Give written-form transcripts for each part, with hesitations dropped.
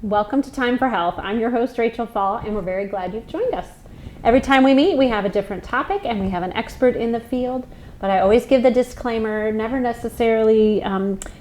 Welcome to Time for Health. I'm your host, Rachel Fall, and we're very glad you've joined us. Every time we meet, we have a different topic and we have an expert in the field, but I always give the disclaimer, never necessarily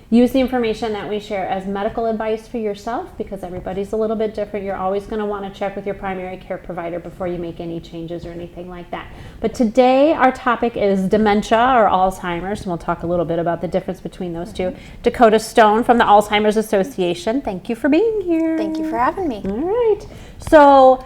use the information that we share as medical advice for yourself because everybody's a little bit different. You're always going to want to check with your primary care provider before you make any changes or anything like that. But today our topic is dementia or Alzheimer's, and we'll talk a little bit about the difference between those two. Dakota Stone from the Alzheimer's Association, thank you for being here. Thank you for having me. All right. So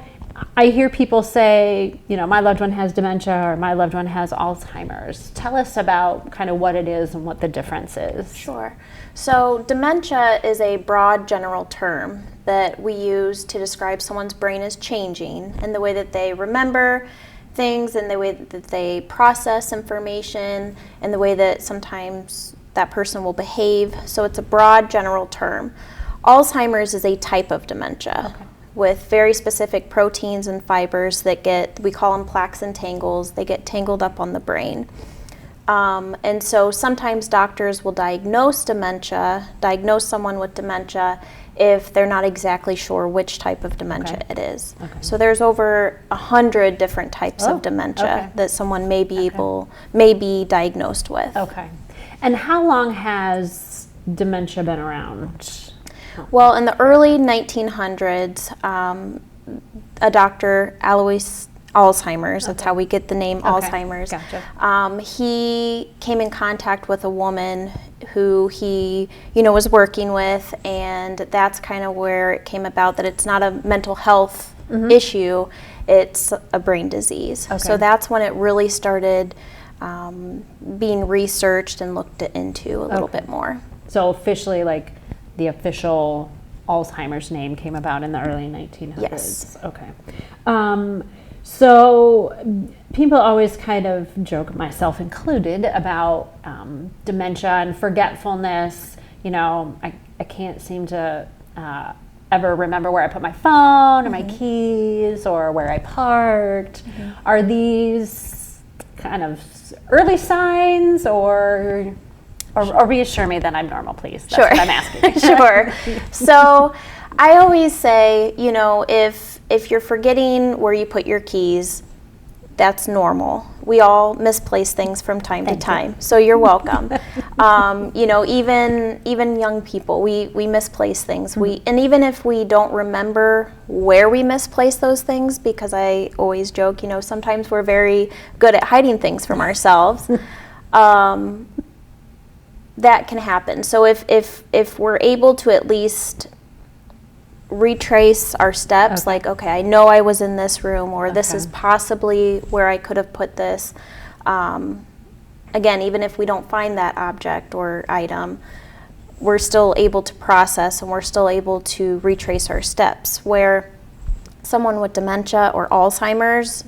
I hear people say, you know, my loved one has dementia or my loved one has Alzheimer's. Tell us about kind of what it is and what the difference is. Sure. So dementia is a broad general term that we use to describe someone's brain is changing and the way that they remember things and the way that they process information and the way that sometimes that person will behave. So it's a broad general term. Alzheimer's is a type of dementia. Okay. With very specific proteins and fibers that we call them plaques and tangles. They get tangled up on the brain. And so sometimes doctors will diagnose someone with dementia if they're not exactly sure which type of dementia it is. Okay. So there's over 100 different types of dementia that someone may be diagnosed with. Okay. And how long has dementia been around? Well, in the early 1900s, a Dr. Alois Alzheimer's, that's how we get the name Alzheimer's. Gotcha. He came in contact with a woman who he, was working with, and that's kind of where it came about that it's not a mental health issue, it's a brain disease. Okay. So that's when it really started being researched and looked into a little bit more. So officially, like, the official Alzheimer's name came about in the early 1900s. Yes. Okay. So people always kind of joke, myself included, about dementia and forgetfulness. I can't seem to ever remember where I put my phone or my keys or where I parked. Are these kind of early signs or reassure me that I'm normal, please. That's what I'm asking. Sure. So I always say, if you're forgetting where you put your keys, that's normal. We all misplace things from time to time. So you're welcome. Even young people, we misplace things. And even if we don't remember where we misplace those things, because I always joke, sometimes we're very good at hiding things from ourselves. That can happen. So if we're able to at least retrace our steps, like, okay, I know I was in this room, or this is possibly where I could have put this. Again, even if we don't find that object or item, we're still able to process and we're still able to retrace our steps. Where someone with dementia or Alzheimer's,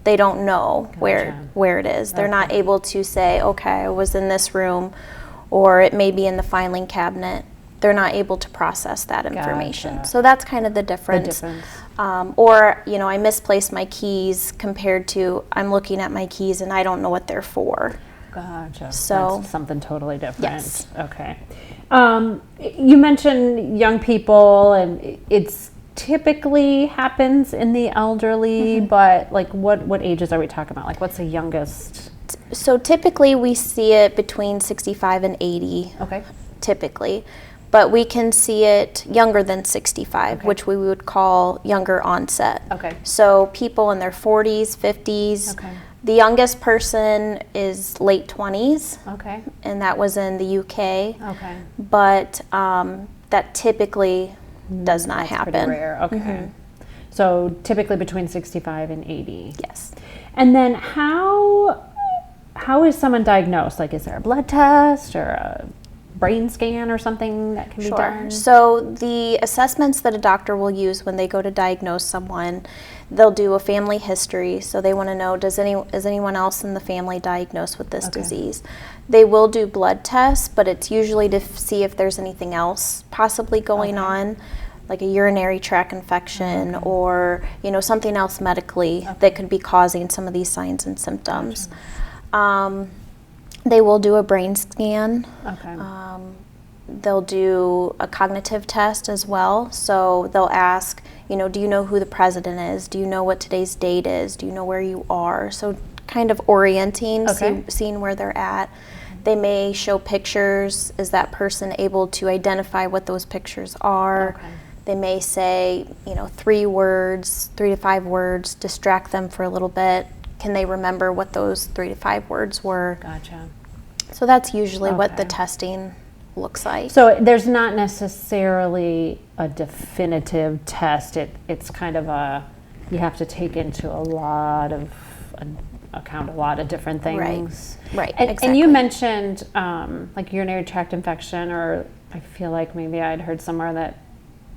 they don't know where it is. They're not able to say, okay, I was in this room, or it may be in the filing cabinet. They're not able to process that information. Gotcha. So that's kind of the difference. Or, I misplaced my keys compared to I'm looking at my keys and I don't know what they're for. Gotcha. So that's something totally different. Yes. Okay. You mentioned young people, and it's typically happens in the elderly, but like what ages are we talking about? Like, what's the youngest? So typically we see it between 65 and 80. Okay. Typically. But we can see it younger than 65, which we would call younger onset. Okay. So people in their 40s, 50s. Okay. The youngest person is late 20s. Okay. And that was in the UK. Okay. But that typically does not happen. Pretty rare. Okay. So typically between 65 and 80. Yes. And then how is someone diagnosed? Like, is there a blood test or a brain scan or something that can be done? So the assessments that a doctor will use when they go to diagnose someone, they'll do a family history. So they want to know, is anyone else in the family diagnosed with this disease? They will do blood tests, but it's usually to see if there's anything else possibly going on, like a urinary tract infection or something else medically that could be causing some of these signs and symptoms. They will do a brain scan. They'll do a cognitive test as well. So they'll ask, do you know who the president is? Do you know what today's date is? Do you know where you are? So kind of orienting, seeing where they're at. They may show pictures. Is that person able to identify what those pictures are? Okay. They may say, 3 words, 3 to 5 words, distract them for a little bit. Can they remember what those 3 to 5 words were? Gotcha. So that's usually what the testing looks like. So there's not necessarily a definitive test. It's kind of you have to take into account a lot of different things. Right. And, Exactly. and you mentioned like urinary tract infection, or I feel like maybe I'd heard somewhere that,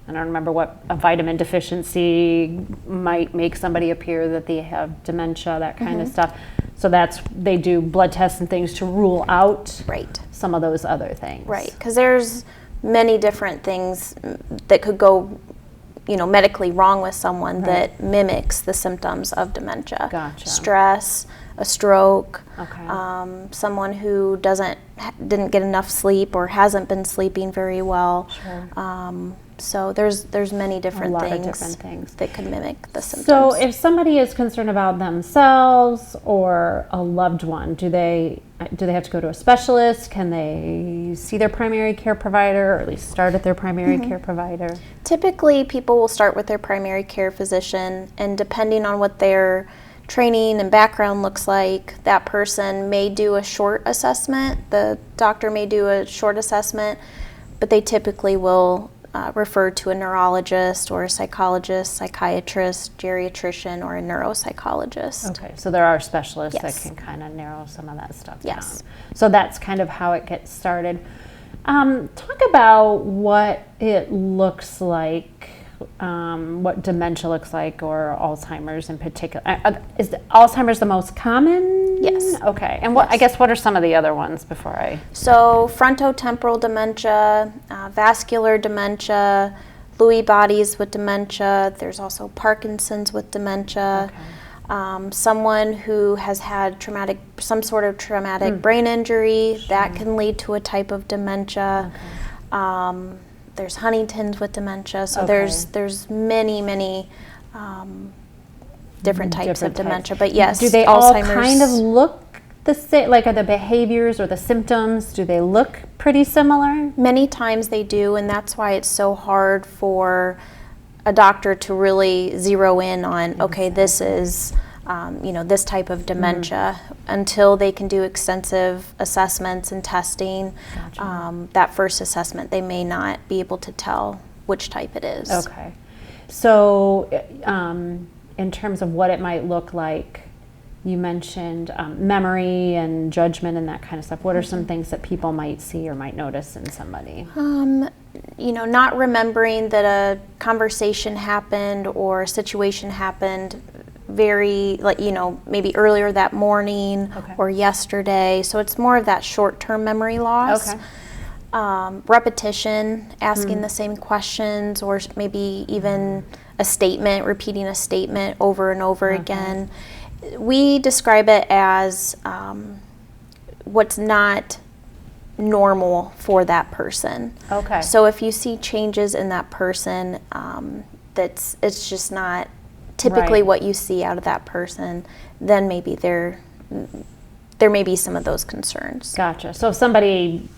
I don't remember what, a vitamin deficiency might make somebody appear that they have dementia, that kind of stuff. So they do blood tests and things to rule out some of those other things. Right, because there's many different things that could go, medically wrong with someone that mimics the symptoms of dementia. Gotcha. Stress, a stroke, someone who didn't get enough sleep or hasn't been sleeping very well. Sure. So there's many different things that could mimic the symptoms. So if somebody is concerned about themselves or a loved one, do they have to go to a specialist? Can they see their primary care provider, or at least start at their primary care provider? Typically, people will start with their primary care physician, and depending on what their training and background looks like, that person may do a short assessment. The doctor may do a short assessment, but they typically will refer to a neurologist or a psychologist, psychiatrist, geriatrician, or a neuropsychologist. Okay, so there are specialists that can kind of narrow some of that stuff down. So that's kind of how it gets started. Talk about what it looks like, what dementia looks like, or Alzheimer's in particular. Is Alzheimer's the most common? Yes. Okay, and what I guess what are some of the other ones before I? So frontotemporal dementia, vascular dementia, Lewy bodies with dementia. There's also Parkinson's with dementia. Okay. Someone who has had some sort of traumatic brain injury, that can lead to a type of dementia. Okay. There's Huntington's with dementia. So there's many different types of dementia. But yes, do they Alzheimer's, all kind of look the same? Like, are the behaviors or the symptoms, do they look pretty similar? Many times they do, and that's why it's so hard for a doctor to really zero in on, okay, this is, this type of dementia, until they can do extensive assessments and testing. Gotcha. That first assessment, they may not be able to tell which type it is. Okay. So in terms of what it might look like, you mentioned memory and judgment and that kind of stuff. What are some things that people might see or might notice in somebody? Not remembering that a conversation happened or a situation happened very, maybe earlier that morning or yesterday. So it's more of that short-term memory loss. Okay. Repetition, asking the same questions, or maybe even a statement, repeating a statement over and over again. We describe it as what's not normal for that person. Okay. So if you see changes in that person, it's just not typically what you see out of that person, then maybe there may be some of those concerns. Gotcha. So if somebody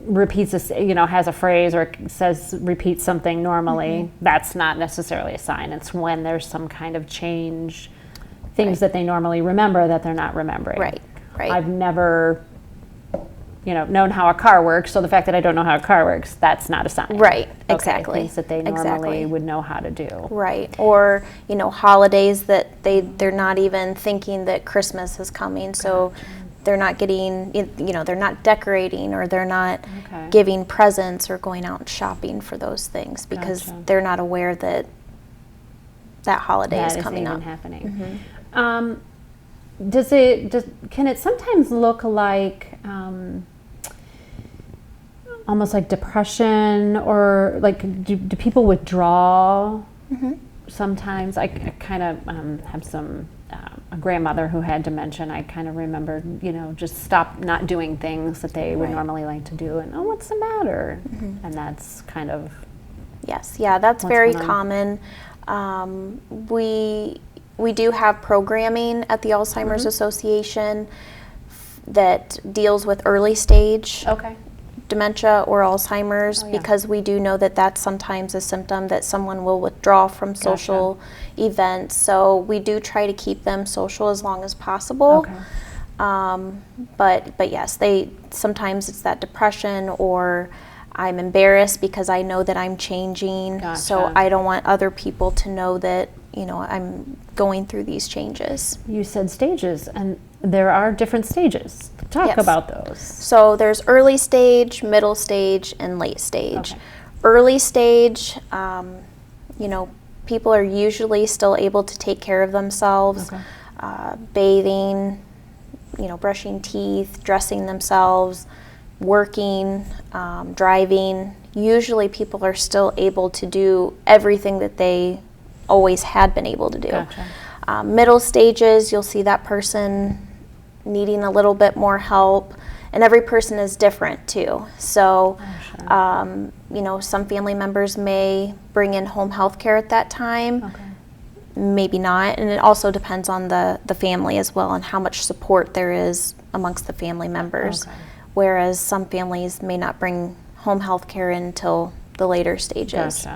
repeats has a phrase or repeats something normally, that's not necessarily a sign. It's when there's some kind of change, things that they normally remember that they're not remembering. Right. I've never known how a car works, so the fact that I don't know how a car works, that's not a sign. Right, Okay, exactly. things that they normally would know how to do. Right, or holidays that they're not even thinking that Christmas is coming, so they're not getting, they're not decorating, or they're not giving presents or going out and shopping for those things, because they're not aware that holiday is coming up. Happening. Can it sometimes look like almost like depression, or like do people withdraw sometimes? I kind of have some a grandmother who had dementia, and I kind of remembered, just stop not doing things that they would normally like to do, and, oh, what's the matter? And that's kind of... Yes, yeah, that's what's very going common. We do have programming at the Alzheimer's Association that deals with early stage dementia or Alzheimer's, because we do know that that's sometimes a symptom that someone will withdraw from social events. So we do try to keep them social as long as possible. But yes, sometimes it's that depression, or I'm embarrassed because I know that I'm changing. So I don't want other people to know that, I'm going through these changes. You said stages, and there are different stages. Talk about those. So there's early stage, middle stage, and late stage. Early stage, people are usually still able to take care of themselves, bathing, brushing teeth, dressing themselves, working, driving. Usually people are still able to do everything that they always had been able to do. Middle stages, you'll see that person needing a little bit more help, and every person is different too. So, some family members may bring in home health care at that time, maybe not, and it also depends on the family as well and how much support there is amongst the family members. Whereas some families may not bring home health care in until the later stages.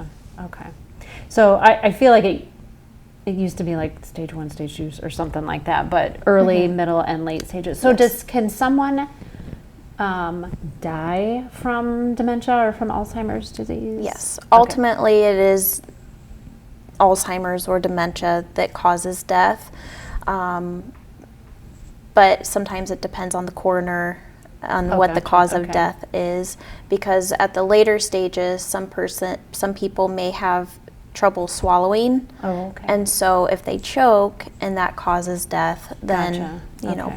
So I feel like it used to be like stage 1, stage 2, or something like that, but early, middle, and late stages. So can someone die from dementia or from Alzheimer's disease? Yes. Ultimately, it is Alzheimer's or dementia that causes death. But sometimes it depends on the coroner on what the cause of death is, because at the later stages, some people may have trouble swallowing, and so if they choke and that causes death, then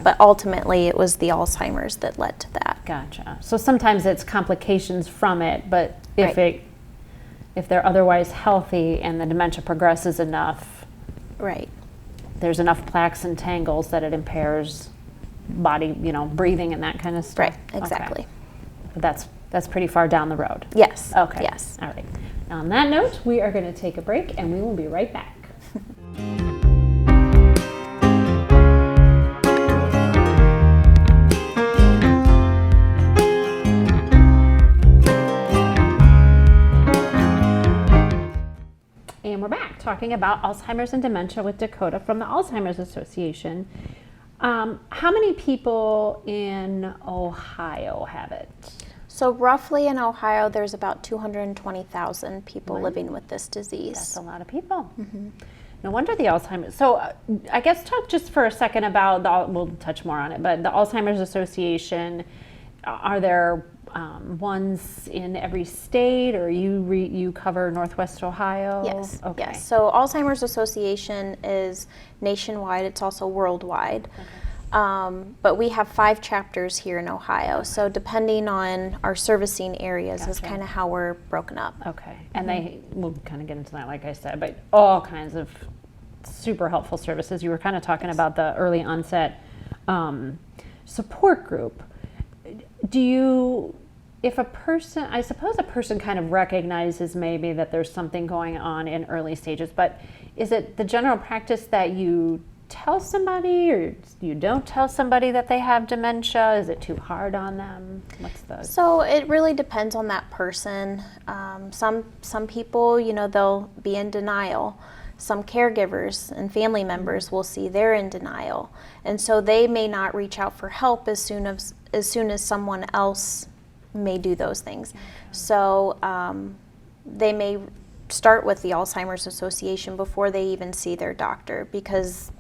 but ultimately it was the Alzheimer's that led to that. So sometimes it's complications from it, but if they're otherwise healthy and the dementia progresses enough, there's enough plaques and tangles that it impairs body, breathing and that kind of stuff. Exactly. But that's pretty far down the road. Yes. Yes. All right. Now, on that note, we are going to take a break, and we will be right back. And we're back talking about Alzheimer's and dementia with Dakota from the Alzheimer's Association. How many people in Ohio have it? So roughly in Ohio, there's about 220,000 people living with this disease. That's a lot of people. No wonder the Alzheimer's. So I guess talk just for a second about, we'll touch more on it, but the Alzheimer's Association, are there ones in every state, or you cover Northwest Ohio? Yes. Yes. So Alzheimer's Association is nationwide. It's also worldwide. But we have 5 chapters here in Ohio. So depending on our servicing areas is kind of how we're broken up. And we'll kind of get into that, like I said, but all kinds of super helpful services. You were kind of talking about the early onset support group. I suppose a person kind of recognizes maybe that there's something going on in early stages, but is it the general practice that you tell somebody, or you don't tell somebody that they have dementia? Is it too hard on them? So it really depends on that person. Some people, they'll be in denial. Some caregivers and family members will see they're in denial, and so they may not reach out for help as soon as someone else may do those things. So they may start with the Alzheimer's Association before they even see their doctor, because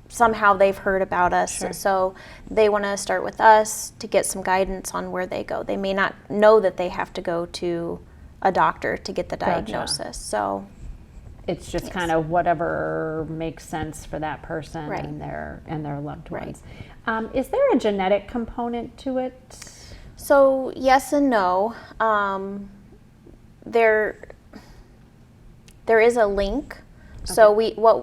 somehow they've heard about us. So they want to start with us to get some guidance on where they go. They may not know that they have to go to a doctor to get the diagnosis. So it's just kind of whatever makes sense for that person and their loved ones. Is there a genetic component to it? So yes and no. There is a link So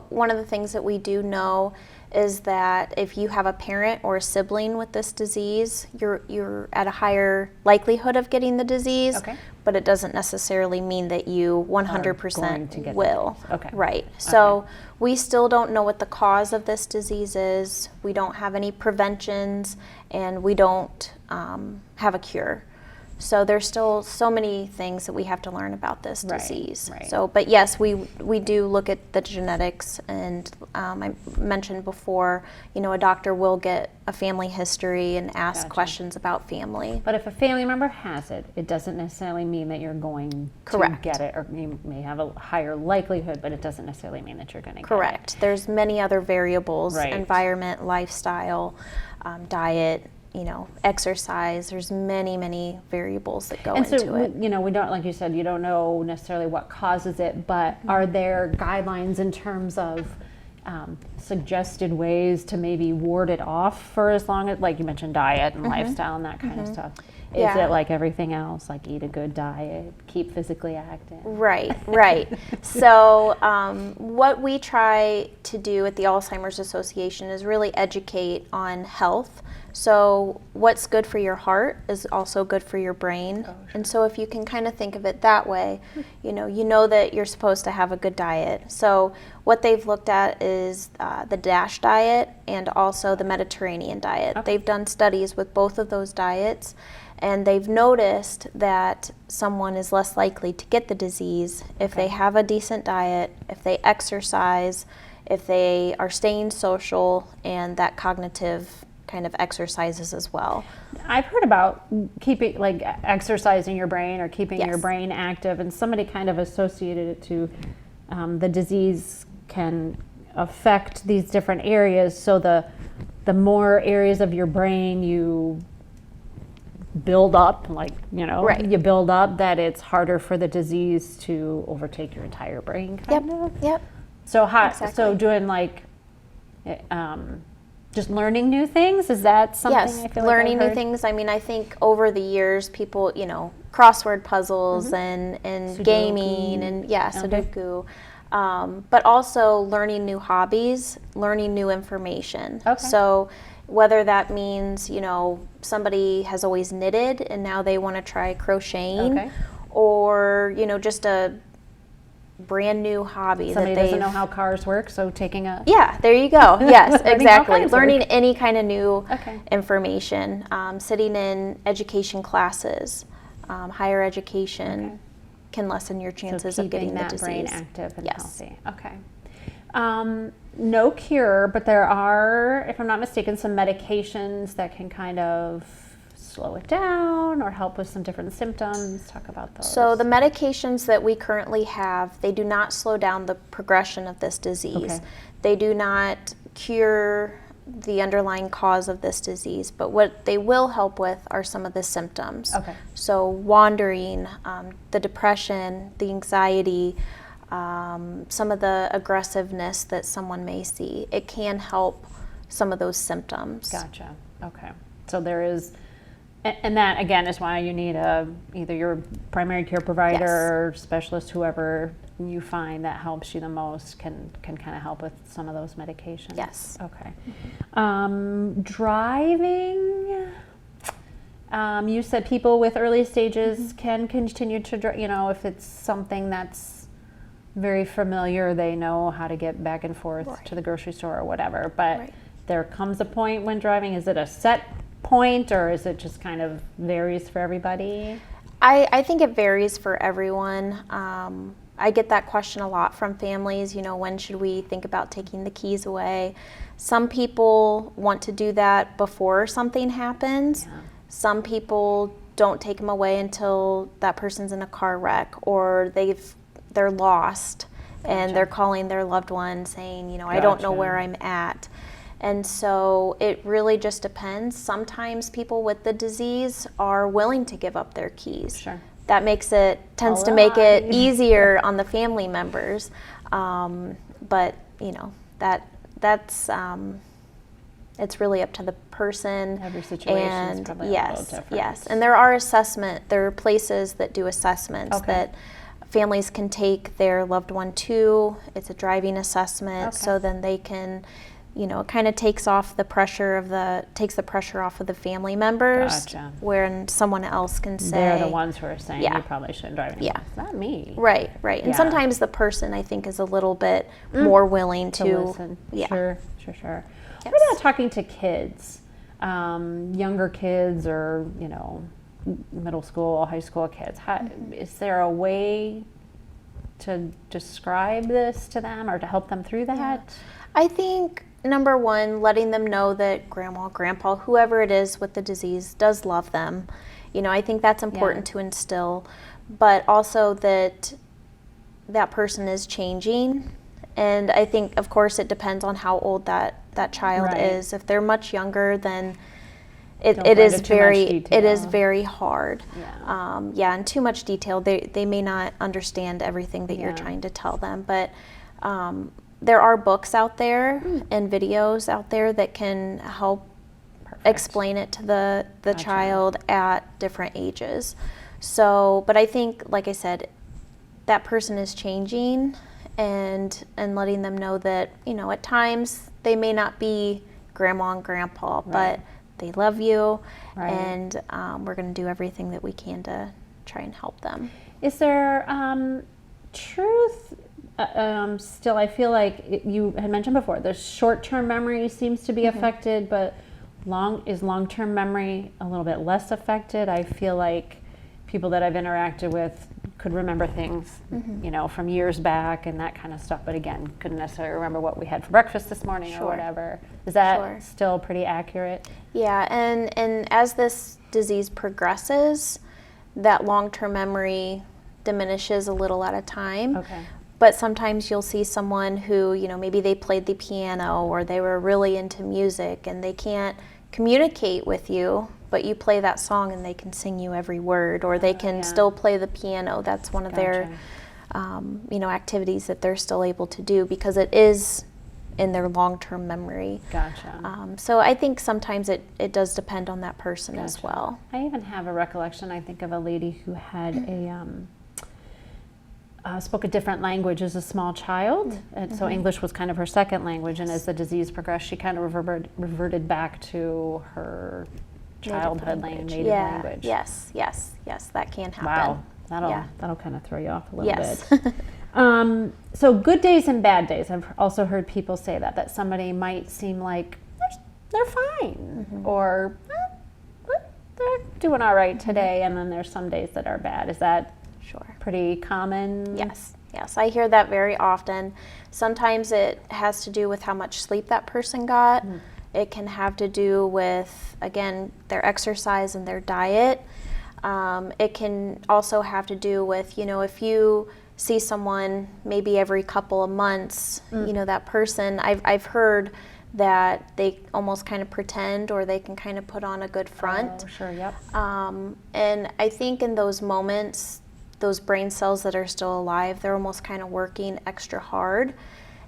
one of the things that we do know is that if you have a parent or a sibling with this disease, you're at a higher likelihood of getting the disease, but it doesn't necessarily mean that you 100% will. Right. So we still don't know what the cause of this disease is. We don't have any preventions, and we don't have a cure. So there's still so many things that we have to learn about this disease. So, but yes, we do look at the genetics, and I mentioned before, a doctor will get a family history and ask questions about family. But if a family member has it, it doesn't necessarily mean that you're going to get it, or you may have a higher likelihood, but it doesn't necessarily mean that you're going to get it. Correct. There's many other variables: environment, lifestyle, diet, exercise. There's many variables that go into it. We don't, like you said, you don't know necessarily what causes it, but are there guidelines in terms of suggested ways to maybe ward it off for as long as, like you mentioned, diet and lifestyle and that kind of stuff? Is it like everything else, like eat a good diet, keep physically active? Right. So what we try to do at the Alzheimer's Association is really educate on health. So what's good for your heart is also good for your brain. And so if you can kind of think of it that way, you know that you're supposed to have a good diet. So what they've looked at is the DASH diet and also the Mediterranean diet. They've done studies with both of those diets, and they've noticed that someone is less likely to get the disease if they have a decent diet, if they exercise, if they are staying social, and that cognitive kind of exercises as well. I've heard about keeping, like, exercising your brain or keeping your brain active, and somebody kind of associated it to the disease can affect these different areas. So the more areas of your brain you build up, you build up, that it's harder for the disease to overtake your entire brain. Yep. So doing just learning new things, is that something? Yes, I feel learning like new things. I mean, I think over the years, people, crossword puzzles and Sudoku. Gaming and Sudoku, but also learning new hobbies, learning new information. So whether that means, somebody has always knitted and now they want to try crocheting, or, just a brand new hobby. Somebody doesn't know how cars work, so taking a... Yeah, there you go. Yes, exactly. Learning any kind of new information, sitting in education classes, higher education can lessen your chances of getting the disease. Brain active and healthy. No cure, but there are, if I'm not mistaken, some medications that can kind of slow it down or help with some different symptoms. Talk about those. So the medications that we currently have, they do not slow down the progression of this disease. They do not cure the underlying cause of this disease, but what they will help with are some of the symptoms. So wandering, the depression, the anxiety, some of the aggressiveness that someone may see. It can help some of those symptoms. Gotcha. Okay. So there is... And that, again, is why you need either your primary care provider or specialist, whoever you find that helps you the most, can kind of help with some of those medications. Yes. Okay. Driving, you said people with early stages can continue to drive, if it's something that's very familiar, they know how to get back and forth to the grocery store or whatever. But there comes a point when driving, is it a set point, or is it just kind of varies for everybody? I think it varies for everyone. I get that question a lot from families, when should we think about taking the keys away? Some people want to do that before something happens. Some people don't take them away until that person's in a car wreck, or they're lost and they're calling their loved one saying, I don't know where I'm at. And so it really just depends. Sometimes people with the disease are willing to give up their keys. That tends to make it easier on the family members. But that's it's really up to the person. Every situation is probably a little different. Yes, and there are places that do assessments that families can take their loved one to. It's a driving assessment, Okay. so then they can, it kind of takes the pressure off of the family members. Gotcha. When someone else can say They're the ones who are saying Yeah. you probably shouldn't drive anymore. Yeah. It's not me. Right. And Yeah. sometimes the person, I think, is a little bit more willing To to listen. Yeah. Sure. Yes. What about talking to kids, younger kids, or middle school, high school kids? Is there a way to describe this to them or to help them through that? I think number one, letting them know that grandma, grandpa, whoever it is with the disease does love them. I think that's important to instill, but also that person is changing. And I think, of course, it depends on how old that child Right. is. If they're much younger, then Don't it go is into too much it is detail. very hard. Yeah. And too much detail, they may not understand everything that you're Yeah. trying to tell them. But there are books out there and videos out there that can help Perfect. explain it to the Gotcha. child at different ages. So, but I think, like I said, that person is changing, and letting them know that, at times they may not be grandma and grandpa, Right. but they love you, Right. and we're going to do everything that we can to try and help them. Is there truth? Still, I feel like you had mentioned before, the short-term memory seems to be affected, but long-term memory a little bit less affected? I feel like people that I've interacted with could remember things, from years back and that kind of stuff, but again, couldn't necessarily remember what we had for breakfast this morning or Sure. whatever. Is that Sure. still pretty accurate? Yeah, and as this disease progresses, that long-term memory diminishes a little at a time. Okay. But sometimes you'll see someone who, maybe they played the piano or they were really into music and they can't communicate with you, but you play that song and they can sing you every word, or they can Yeah. still play the piano. That's one of their, activities that they're still able to do because it is in their long-term memory. Gotcha. So I think sometimes it does depend on that person as Gotcha. well. I even have a recollection, I think, of a lady who had spoke a different language as a small child, and so English was kind of her second language, and as the disease progressed, she kind of reverted back to her childhood native language. Yes, that can happen. Wow, Yeah. that'll kind of throw you off a little Yes. bit. So good days and bad days. I've also heard people say that somebody might seem like they're fine, or they're doing all right today, and then there's some days that are bad. Is that Sure. pretty common? Yes, I hear that very often. Sometimes it has to do with how much sleep that person got. It can have to do with, again, their exercise and their diet. It can also have to do with, if you see someone maybe every couple of months, that person, I've heard that they almost kind of pretend, or they can kind of put on a good front. Oh, sure, yep. And I think in those moments, those brain cells that are still alive, they're almost kind of working extra hard.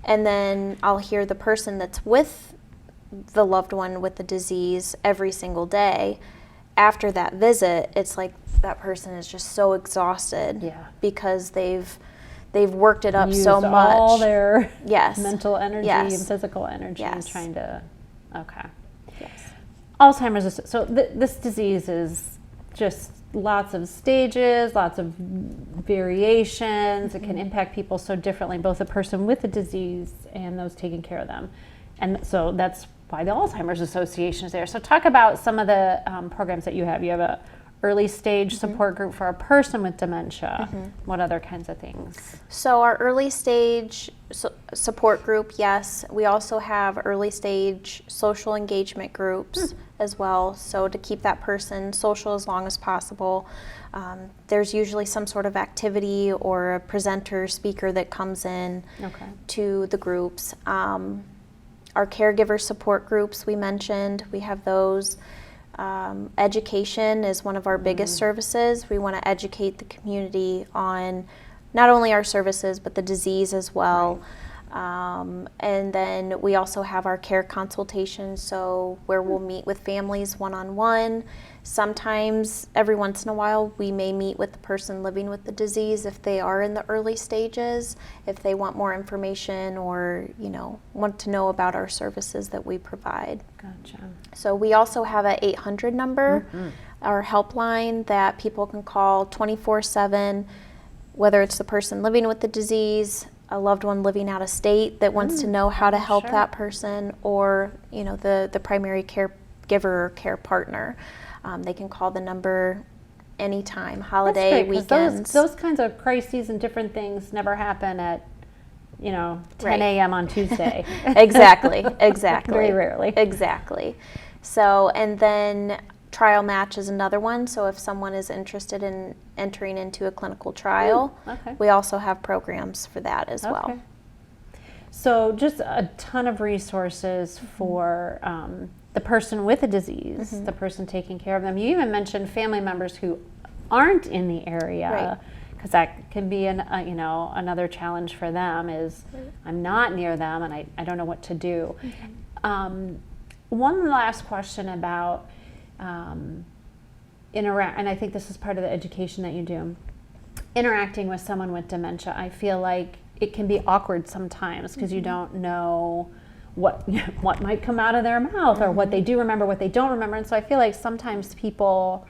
And then I'll hear the person that's with the loved one with the disease every single day. After that visit, it's like that person is just so exhausted because they've worked it up Used so much. all their Yes. mental energy Yes. and physical energy and Yes. trying to, okay. Yes. Alzheimer's, so this disease is just lots of stages, lots of variations. It can impact people so differently, both the person with the disease and those taking care of them. And so that's why the Alzheimer's Association is there. So talk about some of the programs that you have. You have a early stage support group for a person with dementia. What other kinds of things? So our early stage support group, yes. We also have early stage social engagement groups as well. So to keep that person social as long as possible. There's usually some sort of activity or a presenter, speaker that comes in to the groups. Our caregiver support groups we mentioned, we have those. Education is one of our biggest services. We want to educate the community on not only our services, but the disease as well. And then we also have our care consultations, so where we'll meet with families one-on-one. Sometimes, every once in a while, we may meet with the person living with the disease if they are in the early stages, if they want more information or, want to know about our services that we provide. Gotcha. So we also have a 800 number, our helpline that people can call 24/7, whether it's the person living with the disease, a loved one living out of state that wants to know how to help that person, or the primary caregiver or care partner. They can call the number anytime, holiday, weekends. Those kinds of crises and different things never happen at 10 a.m. on Tuesday. Exactly. Very rarely. Exactly. So, and then trial match is another one. So if someone is interested in entering into a clinical trial, we also have programs for that as well. So just a ton of resources for the person with a disease, the person taking care of them. You even mentioned family members who aren't in the area, because that can be another challenge for them is I'm not near them and I don't know what to do. One last question about and I think this is part of the education that you do, interacting with someone with dementia. I feel like it can be awkward sometimes because you don't know what might come out of their mouth or what they do remember, what they don't remember. And so I feel like sometimes people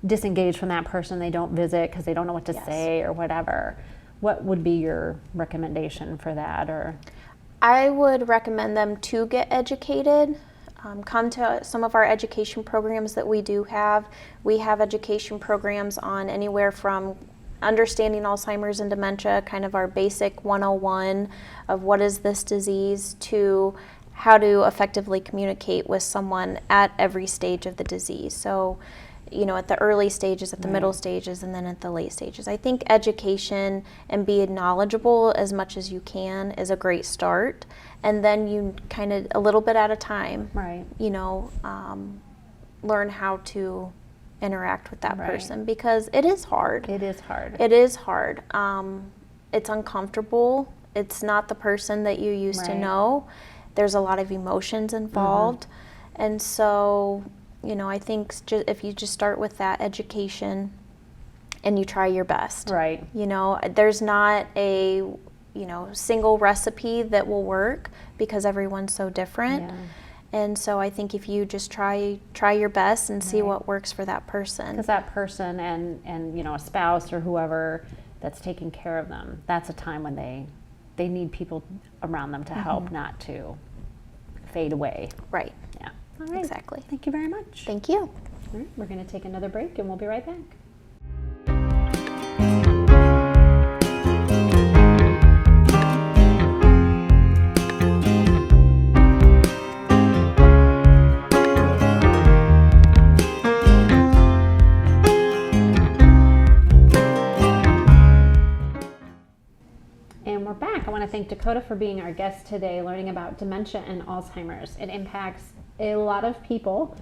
disengage from that person. They don't visit because they don't know what to say or whatever. What would be your recommendation for that? Or I would recommend them to get educated. Come to some of our education programs that we do have. We have education programs on anywhere from understanding Alzheimer's and dementia, kind of our basic 101 of what is this disease, to how to effectively communicate with someone at every stage of the disease. So, at the early stages, at the middle stages, and then at the late stages. I think education and being knowledgeable as much as you can is a great start. And then you kind of, a little bit at a time, learn how to interact with that person, because it is hard. It is hard. It is hard. It's uncomfortable. It's not the person that you used to know. There's a lot of emotions involved. And so, I think if you just start with that education and you try your best. There's not a single recipe that will work because everyone's so different. And so I think if you just try your best and see what works for that person. Because that person and a spouse or whoever that's taking care of them, that's a time when they need people around them to help, not to fade away. Right. Yeah. All right. Exactly. Thank you very much. Thank you. All right, we're going to take another break and we'll be right back. And we're back. I want to thank Dakota for being our guest today, learning about dementia and Alzheimer's. It impacts a lot of people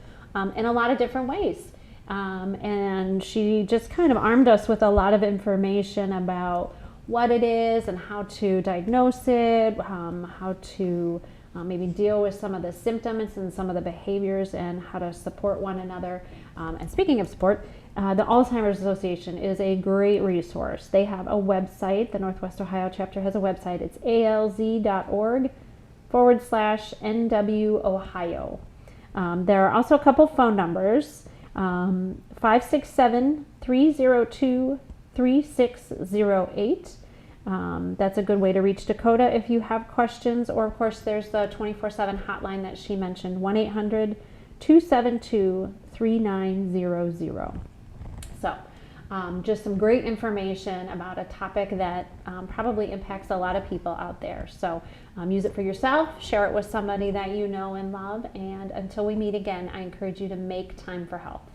in a lot of different ways. And she just kind of armed us with a lot of information about what it is and how to diagnose it, how to maybe deal with some of the symptoms and some of the behaviors, and how to support one another. And speaking of support, the Alzheimer's Association is a great resource. They have a website. The Northwest Ohio chapter has a website. It's alz.org/NW Ohio. There are also a couple phone numbers, 567-302-3608. That's a good way to reach Dakota if you have questions. Or, of course, there's the 24/7 hotline that she mentioned, 1-800-272-3900. So, just some great information about a topic that probably impacts a lot of people out there. So, use it for yourself, share it with somebody that you know and love, and until we meet again, I encourage you to make time for health.